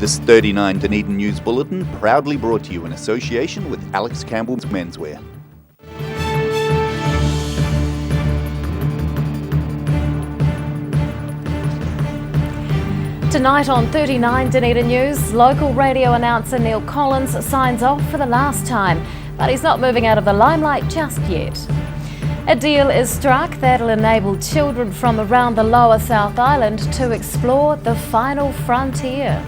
This 39 Dunedin News Bulletin proudly brought to you in association with Alex Campbell's Menswear. Tonight on 39 Dunedin News, local radio announcer Neil Collins signs off for the last time, but he's not moving out of the limelight just yet. A deal is struck that'll enable children from around the lower South Island to explore the final frontier.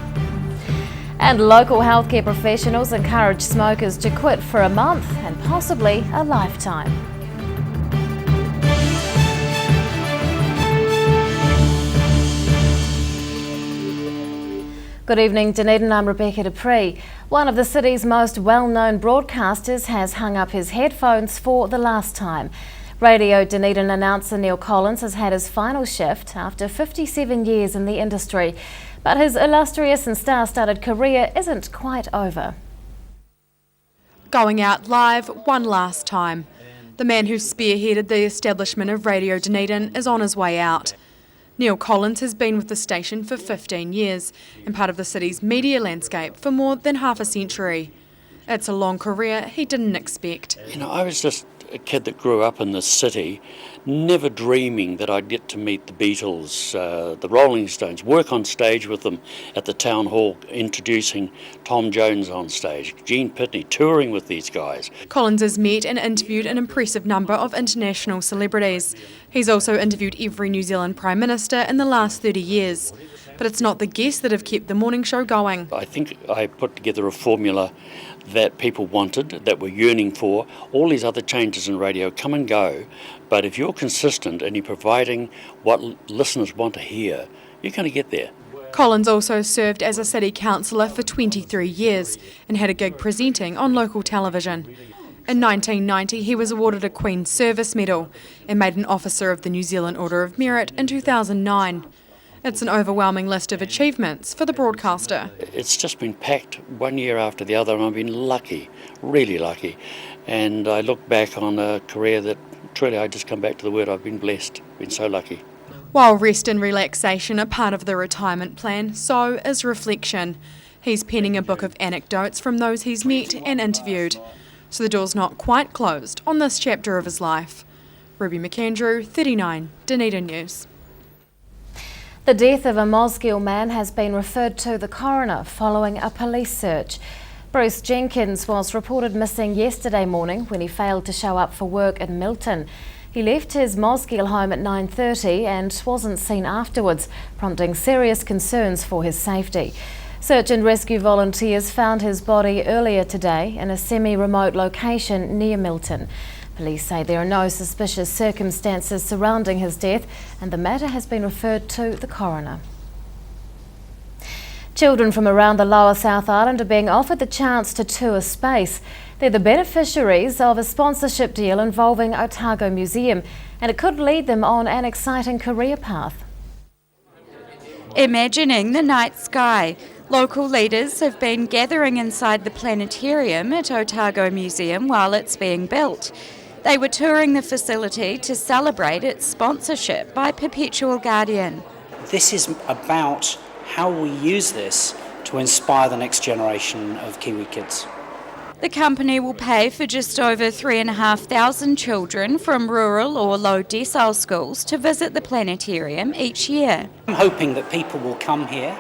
And local healthcare professionals encourage smokers to quit for a month and possibly a lifetime. Good evening, Dunedin. I'm Rebecca Dupree. One of the city's most well-known broadcasters has hung up his headphones for the last time. Radio Dunedin announcer Neil Collins has had his final shift after 57 years in the industry. But his illustrious and star-studded career isn't quite over. Going out live one last time. The man who spearheaded the establishment of Radio Dunedin is on his way out. Neil Collins has been with the station for 15 years and part of the city's media landscape for more than half a century. It's a long career he didn't expect. I was just a kid that grew up in this city, never dreaming that I'd get to meet the Beatles, the Rolling Stones, work on stage with them at the town hall, introducing Tom Jones on stage, Gene Pitney, touring with these guys. Collins has met and interviewed an impressive number of international celebrities. He's also interviewed every New Zealand Prime Minister in the last 30 years. But it's not the guests that have kept the morning show going. I think I put together a formula that people wanted, that we're yearning for. All these other changes in radio come and go, but if you're consistent and you're providing what listeners want to hear, you're going to get there. Collins also served as a city councillor for 23 years and had a gig presenting on local television. In 1990, he was awarded a Queen's Service Medal and made an Officer of the New Zealand Order of Merit in 2009. It's an overwhelming list of achievements for the broadcaster. It's just been packed one year after the other, and I've been lucky, really lucky. And I look back on a career that truly I just come back to the word I've been blessed, been so lucky. While rest and relaxation are part of the retirement plan, so is reflection. He's penning a book of anecdotes from those he's met and interviewed. So the door's not quite closed on this chapter of his life. Ruby McAndrew, 39 Dunedin News. The death of a Mosquito man has been referred to the coroner following a police search. Bruce Jenkins was reported missing yesterday morning when he failed to show up for work in Milton. He left his Mosquito home at 9:30 and wasn't seen afterwards, prompting serious concerns for his safety. Search and rescue volunteers found his body earlier today in a semi-remote location near Milton. Police say there are no suspicious circumstances surrounding his death and the matter has been referred to the coroner. Children from around the lower South Island are being offered the chance to tour space. They're the beneficiaries of a sponsorship deal involving Otago Museum, and it could lead them on an exciting career path. Imagining the night sky. Local leaders have been gathering inside the planetarium at Otago Museum while it's being built. They were touring the facility to celebrate its sponsorship by Perpetual Guardian. This is about how we use this to inspire the next generation of Kiwi kids. The company will pay for just over 3,500 children from rural or low decile schools to visit the planetarium each year. I'm hoping that people will come here,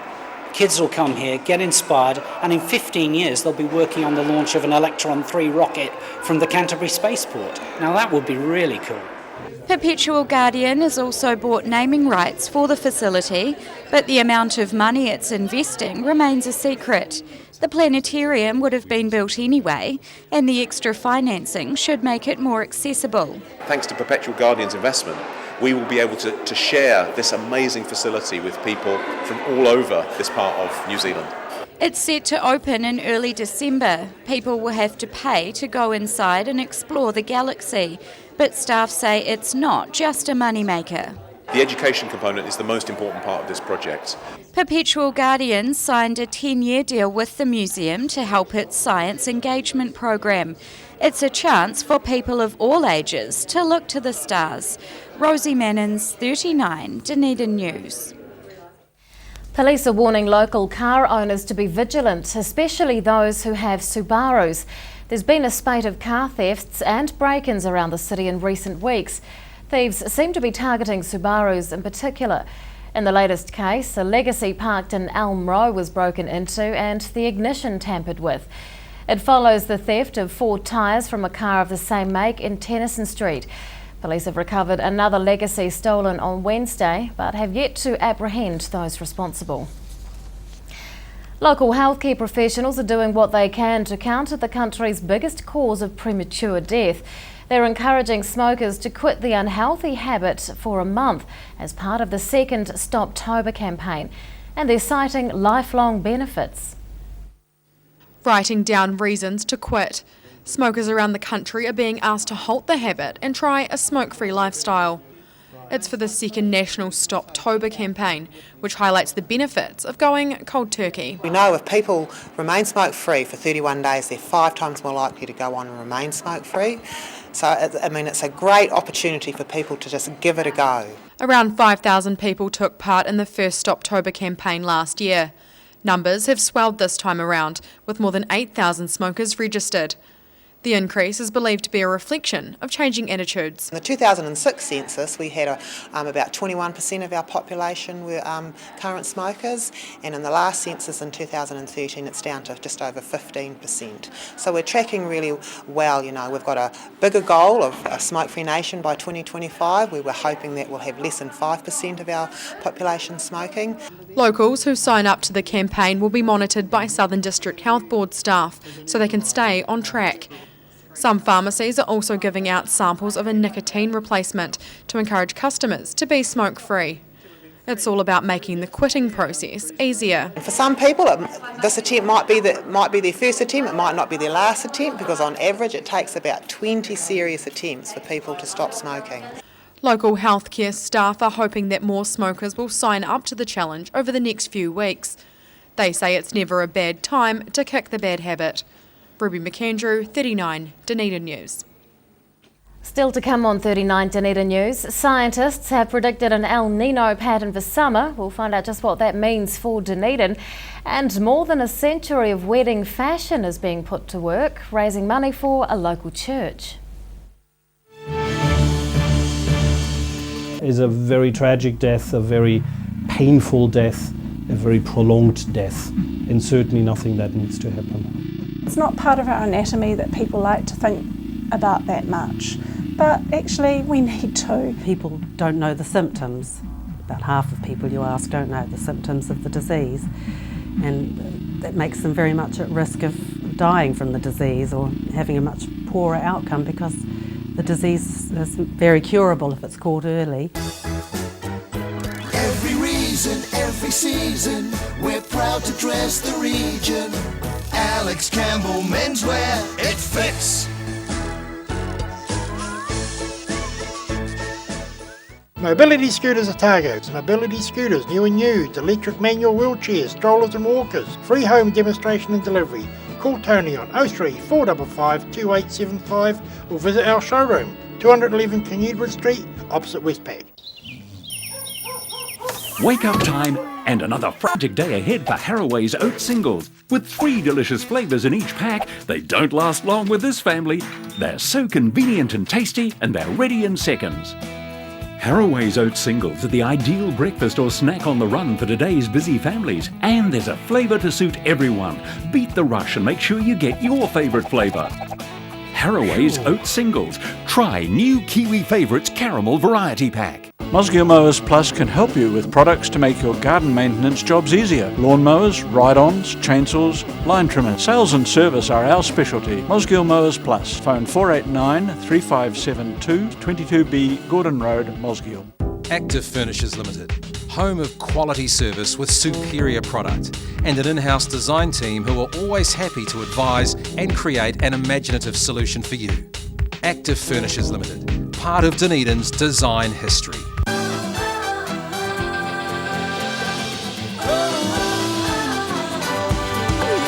kids will come here, get inspired, and in 15 years they'll be working on the launch of an Electron 3 rocket from the Canterbury Spaceport. Now that would be really cool. Perpetual Guardian has also bought naming rights for the facility, but the amount of money it's investing remains a secret. The planetarium would have been built anyway, and the extra financing should make it more accessible. Thanks to Perpetual Guardian's investment, we will be able to share this amazing facility with people from all over this part of New Zealand. It's set to open in early December. People will have to pay to go inside and explore the galaxy, but staff say it's not just a moneymaker. The education component is the most important part of this project. Perpetual Guardian signed a 10-year deal with the museum to help its science engagement program. It's a chance for people of all ages to look to the stars. Rosie Mannins, 39 Dunedin News. Police are warning local car owners to be vigilant, especially those who have Subarus. There's been a spate of car thefts and break-ins around the city in recent weeks. Thieves seem to be targeting Subarus in particular. In the latest case, a Legacy parked in Elm Row was broken into and the ignition tampered with. It follows the theft of 4 tyres from a car of the same make in Tennyson Street. Police have recovered another Legacy stolen on Wednesday, but have yet to apprehend those responsible. Local healthcare professionals are doing what they can to counter the country's biggest cause of premature death. They're encouraging smokers to quit the unhealthy habit for a month as part of the second Stoptober campaign, and they're citing lifelong benefits. Writing down reasons to quit. Smokers around the country are being asked to halt the habit and try a smoke-free lifestyle. It's for the second national Stoptober campaign, which highlights the benefits of going cold turkey. We know if people remain smoke-free for 31 days, they're 5 times more likely to go on and remain smoke-free. So, it's a great opportunity for people to just give it a go. Around 5,000 people took part in the first Stoptober campaign last year. Numbers have swelled this time around, with more than 8,000 smokers registered. The increase is believed to be a reflection of changing attitudes. In the 2006 census, we had about 21% of our population were current smokers, and in the last census in 2013, it's down to just over 15%. So we're tracking really well. You know, we've got a bigger goal of a smoke-free nation by 2025. We were hoping that we'll have less than 5% of our population smoking. Locals who sign up to the campaign will be monitored by Southern District Health Board staff so they can stay on track. Some pharmacies are also giving out samples of a nicotine replacement to encourage customers to be smoke-free. It's all about making the quitting process easier. For some people, this attempt might be their first attempt, it might not be their last attempt, because on average it takes about 20 serious attempts for people to stop smoking. Local healthcare staff are hoping that more smokers will sign up to the challenge over the next few weeks. They say it's never a bad time to kick the bad habit. Ruby McAndrew, 39 Dunedin News. Still to come on 39 Dunedin News, scientists have predicted an El Nino pattern for summer. We'll find out just what that means for Dunedin. And more than a century of wedding fashion is being put to work, raising money for a local church. Is a very tragic death, a very painful death, a very prolonged death, and certainly nothing that needs to happen. It's not part of our anatomy that people like to think about that much, but actually we need to. People don't know the symptoms. About half of people you ask don't know the symptoms of the disease, and that makes them very much at risk of dying from the disease or having a much poorer outcome, because the disease is very curable if it's caught early. Every reason, every season, we're proud to dress the region. Alex Campbell menswear, it fits. Mobility Scooters Otago. Mobility scooters, new and used, electric manual wheelchairs, strollers and walkers. Free home demonstration and delivery. Call Tony on 03 455 2875 or visit our showroom, 211 King Edward Street, opposite Westpac. Wake up time and another frantic day ahead for Haraway's Oat Singles. With 3 delicious flavours in each pack, they don't last long with this family. They're so convenient and tasty, and they're ready in seconds. Haraway's Oat Singles are the ideal breakfast or snack on the run for today's busy families. And there's a flavour to suit everyone. Beat the rush and make sure you get your favourite flavour. Haraway's Oat Singles. Try new Kiwi Favourites Caramel Variety Pack. Mosquito Mowers Plus can help you with products to make your garden maintenance jobs easier. Lawn mowers, ride-ons, chainsaws, line trimmers. Sales and service are our specialty. Mosquito Mowers Plus. Phone 489 3572 22B Gordon Road, Mosgiel. Active Furnishers Limited, home of quality service with superior product, and an in-house design team who are always happy to advise and create an imaginative solution for you. Active Furnishers Limited, part of Dunedin's design history.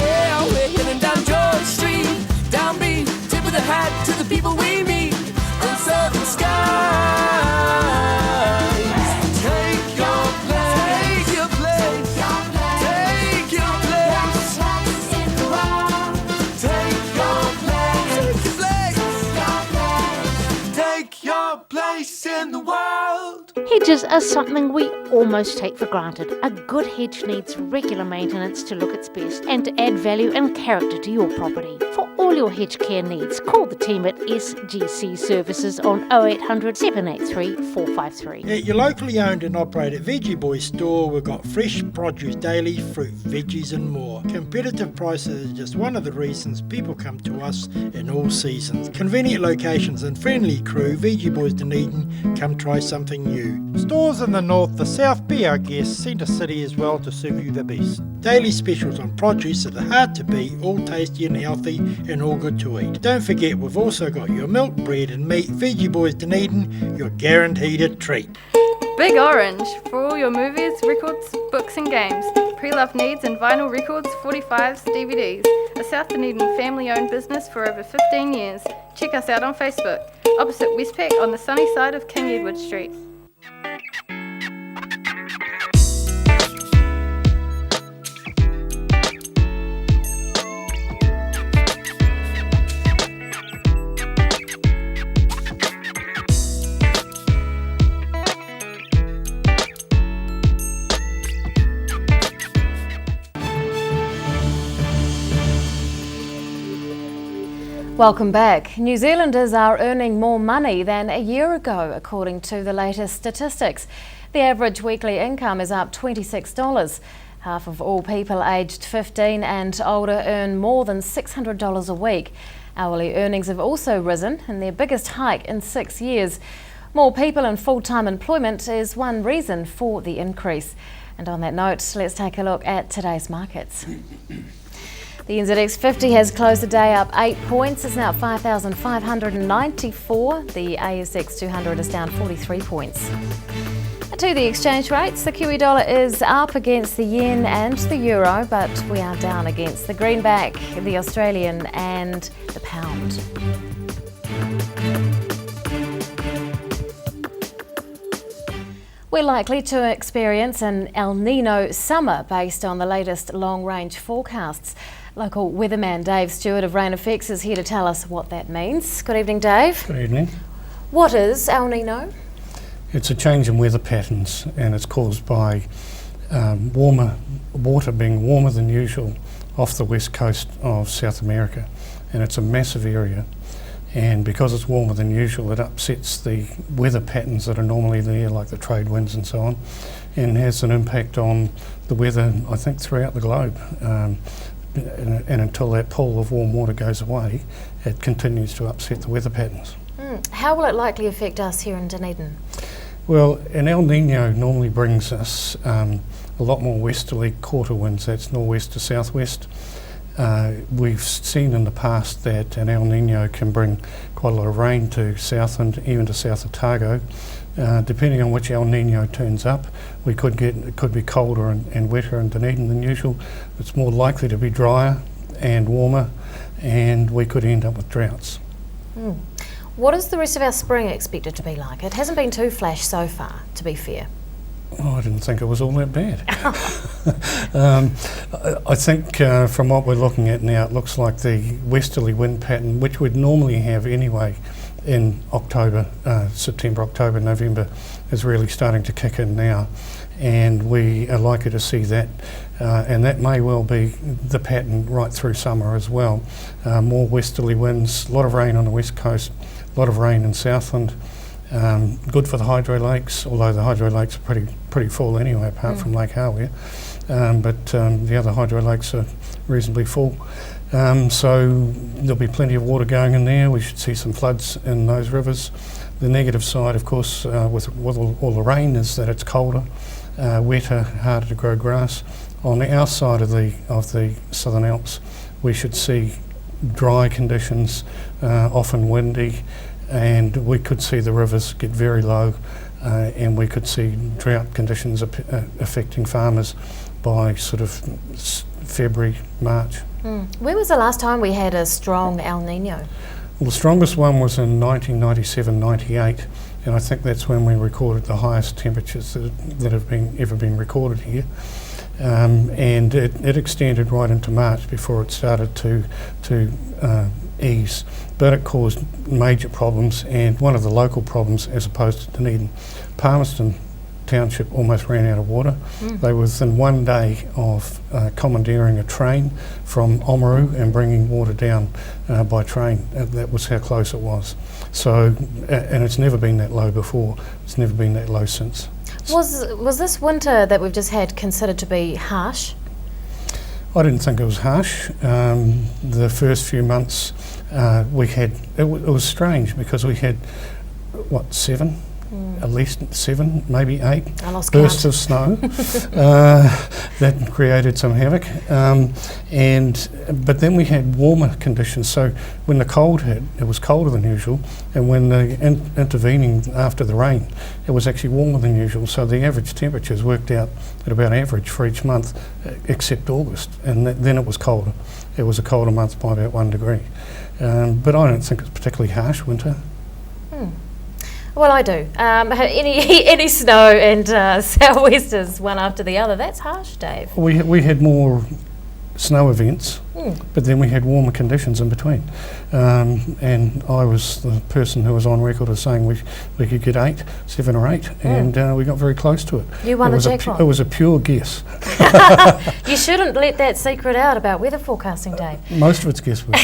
Yeah, we're heading down George Street, down B, tip of the hat to the people we meet on Southern Skies. Take your place, Hedges are something we almost take for granted. A good hedge needs regular maintenance to look its best and to add value and character to your property. For all your hedge care needs, call the team at SGC Services on 0800 783 453. At your locally owned and operated Veggie Boys store, we've got fresh produce daily, fruit, veggies and more. Competitive prices are just one of the reasons people come to us in all seasons. Convenient locations and friendly crew, Veggie Boys Dunedin, come try something new. Stores in the north, the south, be our guest, Centre City as well to serve you the best. Daily specials on produce that are hard to beat, all tasty and healthy and all good to eat. Don't forget we've also got your milk, bread and meat. Veggie Boys Dunedin, your guaranteed a treat. Big Orange, for all your movies, records, books and games. Pre-loved needs and vinyl records, 45s, DVDs. A South Dunedin family-owned business for over 15 years. Check us out on Facebook, opposite Westpac on the sunny side of King Edward Street. Welcome back. New Zealanders are earning more money than a year ago, according to the latest statistics. The average weekly income is up $26. Half of all people aged 15 and older earn more than $600 a week. Hourly earnings have also risen, in their biggest hike in 6 years. More people in full-time employment is one reason for the increase. And on that note, let's take a look at today's markets. The NZX 50 has closed the day up 8 points. It's now 5,594. The ASX 200 is down 43 points. To the exchange rates, the Kiwi dollar is up against the yen and the euro, but we are down against the greenback, the Australian and the pound. We're likely to experience an El Nino summer based on the latest long-range forecasts. Local weatherman Dave Stewart of Rain Effects is here to tell us what that means. Good evening, Dave. Good evening. What is El Nino? It's a change in weather patterns, and it's caused by water being warmer than usual off the west coast of South America, and it's a massive area. And because it's warmer than usual, it upsets the weather patterns that are normally there, like the trade winds and so on, and has an impact on the weather, I think, throughout the globe. And until that pool of warm water goes away, it continues to upset the weather patterns. How will it likely affect us here in Dunedin? Well, an El Nino normally brings us a lot more westerly quarter winds, that's northwest to southwest. We've seen in the past that an El Nino can bring quite a lot of rain to Southland, even to south Otago. Depending on which El Nino turns up, it could be colder and wetter in Dunedin than usual. It's more likely to be drier and warmer, and we could end up with droughts. What is the rest of our spring expected to be like? It hasn't been too flash so far, to be fair. Oh, I didn't think it was all that bad. I think from what we're looking at now, it looks like the westerly wind pattern, which we'd normally have anyway in October, September, October, November, is really starting to kick in now. And we are likely to see that, and that may well be the pattern right through summer as well. More westerly winds, a lot of rain on the west coast, a lot of rain in Southland. Good for the hydro lakes, although the hydro lakes are pretty full anyway, apart from Lake Hawea. But the other hydro lakes are reasonably full. So there'll be plenty of water going in there. We should see some floods in those rivers. The negative side, of course, with all the rain is that it's colder, wetter, harder to grow grass. On our side of the Southern Alps, we should see dry conditions, often windy, and we could see the rivers get very low, and we could see drought conditions affecting farmers by sort of February, March. When was the last time we had a strong El Nino? Well, the strongest one was in 1997-98, and I think that's when we recorded the highest temperatures that have ever been recorded here. And it extended right into March before it started to ease, but it caused major problems, and one of the local problems as opposed to Dunedin. Palmerston township almost ran out of water. They were within 1 day of commandeering a train from Oamaru and bringing water down by train. That was how close it was. So, and it's never been that low before. It's never been that low since. Was this winter that we've just had considered to be harsh? I didn't think it was harsh. The first few months we had, it was strange because we had, what, 7? At least 7, maybe 8 bursts of snow that created some havoc. But then we had warmer conditions. So when the cold hit, it was colder than usual, and when the intervening after the rain, it was actually warmer than usual. So the average temperatures worked out at about average for each month, except August, and then it was colder. It was a colder month by about 1 degree. But I don't think it's particularly harsh winter. Well, I do. Any snow and sou'westers one after the other, that's harsh, Dave. We had more snow events, but then we had warmer conditions in between. And I was the person who was on record as saying we could get 7 or 8, and we got very close to it. You won the jackpot. It was a pure guess. You shouldn't let that secret out about weather forecasting, Dave. Most of it's guesswork.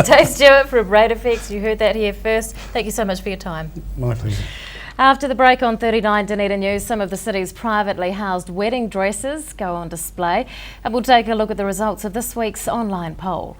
Dave Stewart from Radar Effects, you heard that here first. Thank you so much for your time. My pleasure. After the break on 39 Dunedin News, some of the city's privately housed wedding dresses go on display, and we'll take a look at the results of this week's online poll.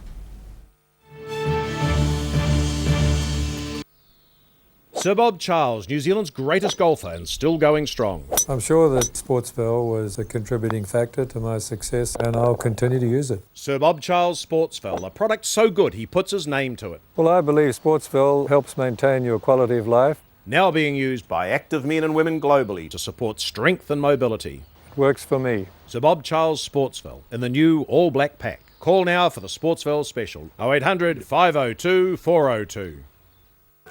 Sir Bob Charles, New Zealand's greatest golfer and still going strong. I'm sure that Sportsville was a contributing factor to my success, and I'll continue to use it. Sir Bob Charles Sportsville, a product so good he puts his name to it. Well, I believe Sportsville helps maintain your quality of life. Now being used by active men and women globally to support strength and mobility. It works for me. Sir Bob Charles Sportsville in the new all-black pack. Call now for the Sportsville special. 0800 502 402.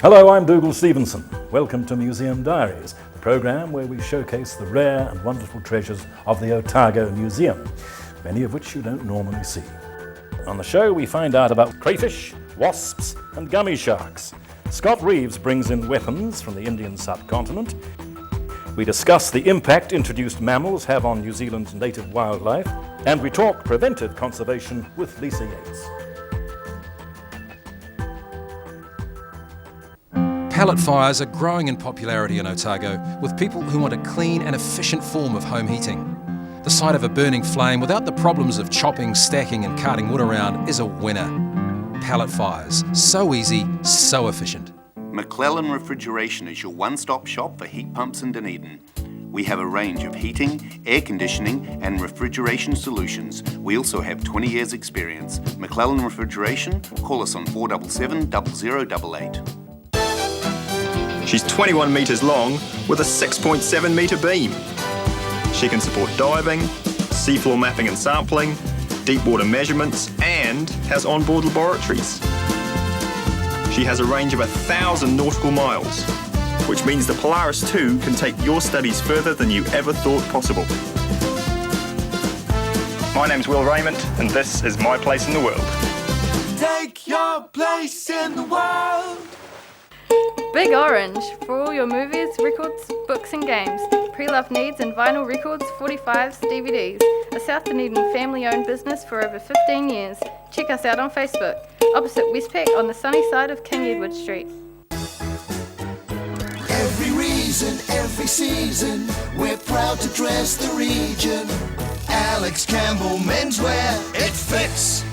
Hello, I'm Dougal Stevenson. Welcome to Museum Diaries, the programme where we showcase the rare and wonderful treasures of the Otago Museum, many of which you don't normally see. On the show, we find out about crayfish, wasps, and gummy sharks. Scott Reeves brings in weapons from the Indian subcontinent. We discuss the impact introduced mammals have on New Zealand's native wildlife, and we talk preventive conservation with Lisa Yates. Pallet fires are growing in popularity in Otago, with people who want a clean and efficient form of home heating. The sight of a burning flame without the problems of chopping, stacking and carting wood around is a winner. Pallet fires, so easy, so efficient. McClellan Refrigeration is your one-stop shop for heat pumps in Dunedin. We have a range of heating, air conditioning and refrigeration solutions. We also have 20 years experience. McClellan Refrigeration, call us on 477 0088. She's 21 metres long with a 6.7 metre beam. She can support diving, seafloor mapping and sampling, deep water measurements, and has onboard laboratories. She has a range of 1,000 nautical miles, which means the Polaris 2 can take your studies further than you ever thought possible. My name's Will Raymond, and this is My Place in the World. Take your place in the world. Big Orange, for all your movies, records, books and games. Pre-loved needs and vinyl records, 45s, DVDs. A South Dunedin family-owned business for over 15 years. Check us out on Facebook, opposite Westpac on the sunny side of King Edward Street. Every reason, every season, we're proud to dress the region. Alex Campbell Menswear, it fits.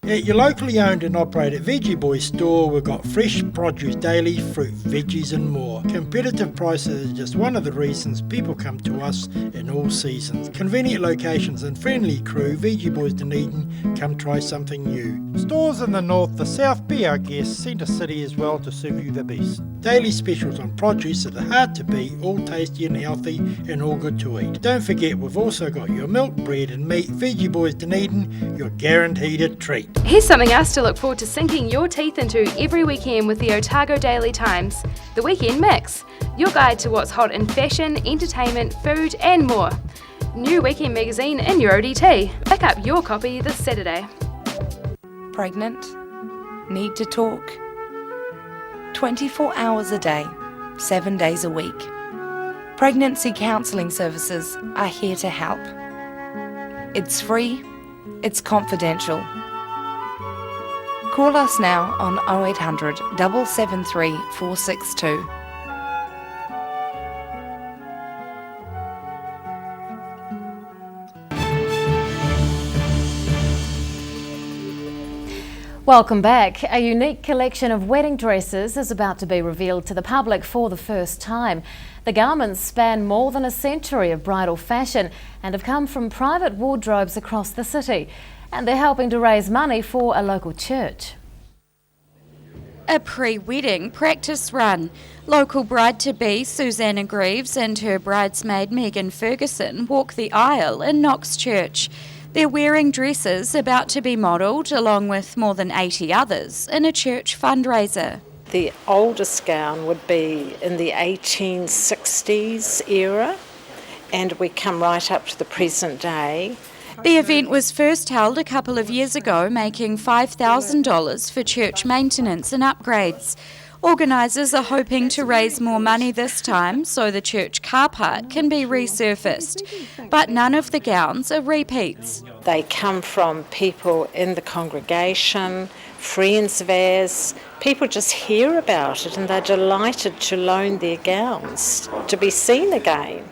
At your locally owned and operated Veggie Boys store, we've got fresh produce daily, fruit, veggies and more. Competitive prices are just one of the reasons people come to us in all seasons. Convenient locations and friendly crew, Veggie Boys Dunedin, come try something new. Stores in the north, the south, be our guest, Centre City as well to serve you the best. Daily specials on produce that are hard to beat, all tasty and healthy and all good to eat. Don't forget, we've also got your milk, bread and meat. Veggie Boys Dunedin, your guaranteed a treat. Here's something else to look forward to sinking your teeth into every weekend with the Otago Daily Times, the Weekend Mix, your guide to what's hot in fashion, entertainment, food and more. New weekend magazine in your ODT. Pick up your copy this Saturday. Pregnant? Need to talk? 24 hours a day, 7 days a week. Pregnancy counselling services are here to help. It's free, it's confidential. Call us now on 0800 773 462. Welcome back. A unique collection of wedding dresses is about to be revealed to the public for the first time. The garments span more than a century of bridal fashion and have come from private wardrobes across the city. And they're helping to raise money for a local church. A pre-wedding practice run. Local bride-to-be Susanna Greaves and her bridesmaid Megan Ferguson walk the aisle in Knox Church. They're wearing dresses about to be modelled along with more than 80 others in a church fundraiser. The oldest gown would be in the 1860s era, and we come right up to the present day. The event was first held a couple of years ago, making $5,000 for church maintenance and upgrades. Organisers are hoping to raise more money this time so the church car park can be resurfaced. But none of the gowns are repeats. They come from people in the congregation, friends of ours. People just hear about it and they're delighted to loan their gowns to be seen again.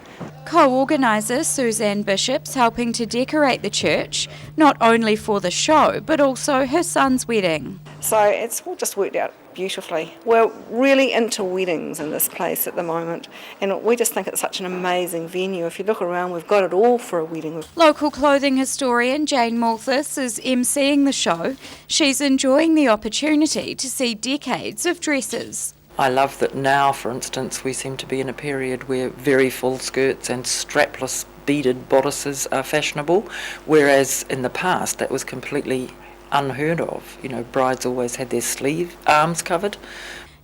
Co-organiser Suzanne Bishop's helping to decorate the church, not only for the show but also her son's wedding. So it's all just worked out beautifully. We're really into weddings in this place at the moment, and we just think it's such an amazing venue. If you look around, we've got it all for a wedding. Local clothing historian Jane Malthus is emceeing the show. She's enjoying the opportunity to see decades of dresses. I love that now, for instance, we seem to be in a period where very full skirts and strapless beaded bodices are fashionable, whereas in the past that was completely unheard of. You know, brides always had their sleeve arms covered.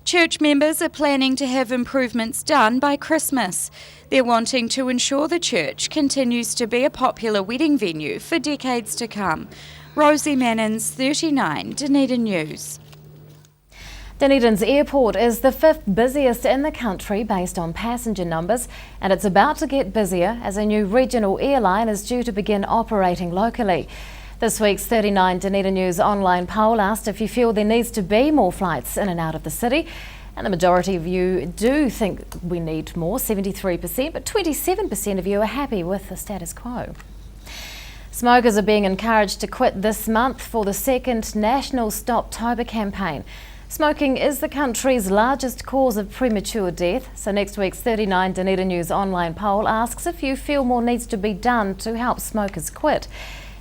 Church members are planning to have improvements done by Christmas. They're wanting to ensure the church continues to be a popular wedding venue for decades to come. Rosie Mannins, 39, Dunedin News. Dunedin's airport is the 5th busiest in the country based on passenger numbers, and it's about to get busier as a new regional airline is due to begin operating locally. This week's 39 Dunedin News online poll asked if you feel there needs to be more flights in and out of the city, and the majority of you do think we need more, 73%, but 27% of you are happy with the status quo. Smokers are being encouraged to quit this month for the second national Stoptober campaign. Smoking is the country's largest cause of premature death, so next week's 39 Dunedin News online poll asks if you feel more needs to be done to help smokers quit.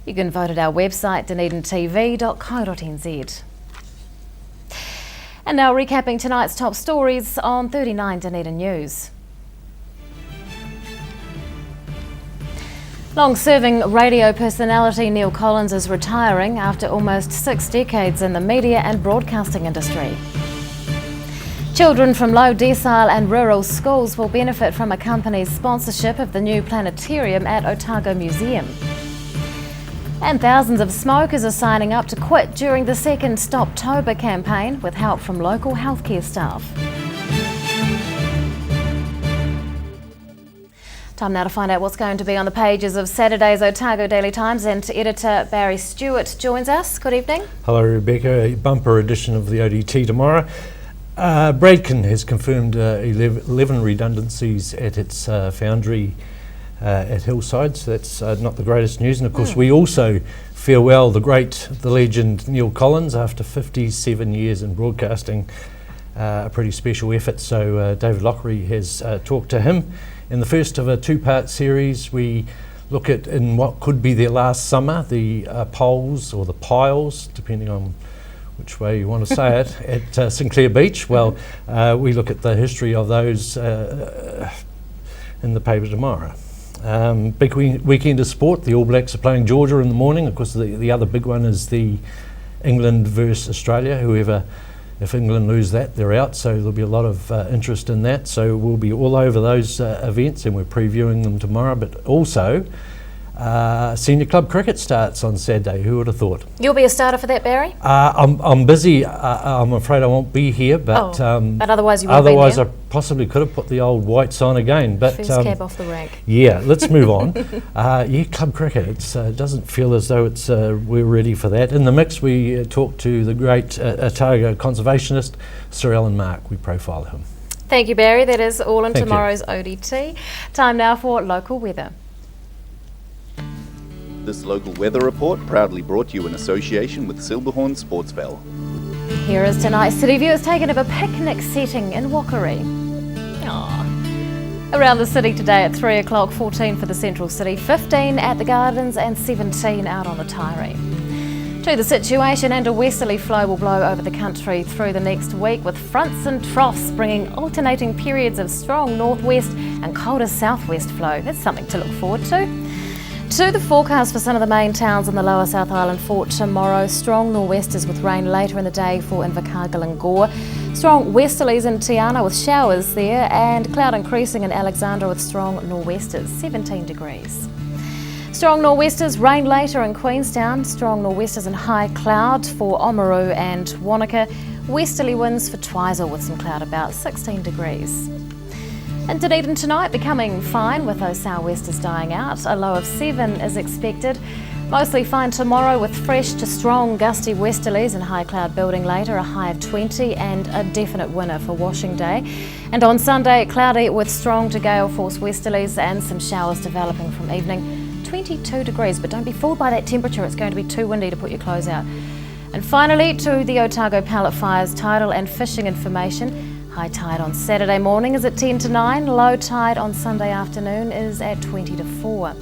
You can vote at our website dunedintv.co.nz. And now recapping tonight's top stories on 39 Dunedin News. Long-serving radio personality Neil Collins is retiring after almost 6 decades in the media and broadcasting industry. Children from low decile and rural schools will benefit from a company's sponsorship of the new planetarium at Otago Museum. And thousands of smokers are signing up to quit during the second Stoptober campaign with help from local healthcare staff. Time now to find out what's going to be on the pages of Saturday's Otago Daily Times, and editor Barry Stewart joins us. Good evening. Hello Rebecca, a bumper edition of the ODT tomorrow. Bradkin has confirmed 11 redundancies at its foundry at Hillside, so that's not the greatest news. And of course we also farewell the legend Neil Collins after 57 years in broadcasting, a pretty special effort. So David Lockery has talked to him. In the first of a 2-part series, we look at, in what could be their last summer, the poles or the piles, depending on which way you want to say it, at Sinclair Beach. Well, we look at the history of those in the paper tomorrow. Big weekend of sport. The All Blacks are playing Georgia in the morning. Of course, the other big one is the England versus Australia. If England lose that, they're out, so there'll be a lot of interest in that. So we'll be all over those events, and we're previewing them tomorrow. But also, Senior club cricket starts on Saturday. Who would have thought? You'll be a starter for that, Barry? I'm busy. I'm afraid I won't be here, but but otherwise you will be otherwise there. I possibly could have put the old whites on again. But First cab off the rank. Yeah, let's move on. Club cricket. It doesn't feel as though we're ready for that. In the mix, we talked to the great Otago conservationist Sir Alan Mark. We profile him. Thank you, Barry. That is all in Thank you. tomorrow's ODT. Time now for local weather. This local weather report proudly brought to you in association with Silverhorn Sportsville. Here is tonight's City View. It's taken of a picnic setting in Whakari. Around the city today at 3 o'clock, 14 for the central city, 15 at the gardens and 17 out on the Taieri. To the situation, and a westerly flow will blow over the country through the next week, with fronts and troughs bringing alternating periods of strong northwest and colder southwest flow. That's something to look forward to. To the forecast for some of the main towns in the lower South Island for tomorrow. Strong nor'westers with rain later in the day for Invercargill and Gore. Strong westerlies in Tiana with showers there, and cloud increasing in Alexandra with strong nor'westers, 17 degrees. Strong nor'westers, rain later in Queenstown. Strong nor'westers and high cloud for Oamaru and Wanaka. Westerly winds for Twizel with some cloud about, 16 degrees. In Dunedin tonight, becoming fine with those sou'westers dying out. A low of 7 is expected. Mostly fine tomorrow with fresh to strong gusty westerlies and high cloud building later, a high of 20 and a definite winner for washing day. And on Sunday, cloudy with strong to gale force westerlies and some showers developing from evening. 22 degrees, but don't be fooled by that temperature. It's going to be too windy to put your clothes out. And finally, to the Otago Pallet Fires tidal and fishing information. High tide on Saturday morning is at 10 to 9. Low tide on Sunday afternoon is at 20 to 4.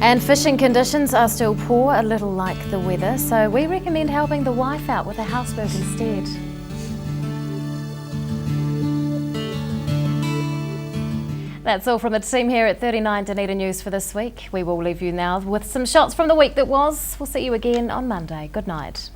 And fishing conditions are still poor, a little like the weather, so we recommend helping the wife out with a houseboat instead. That's all from the team here at 39 Dunedin News for this week. We will leave you now with some shots from the week that was. We'll see you again on Monday. Good night.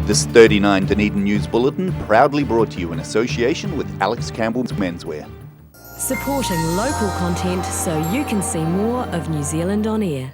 This 39 Dunedin News Bulletin proudly brought to you in association with Alex Campbell's Menswear. Supporting local content so you can see more of New Zealand on air.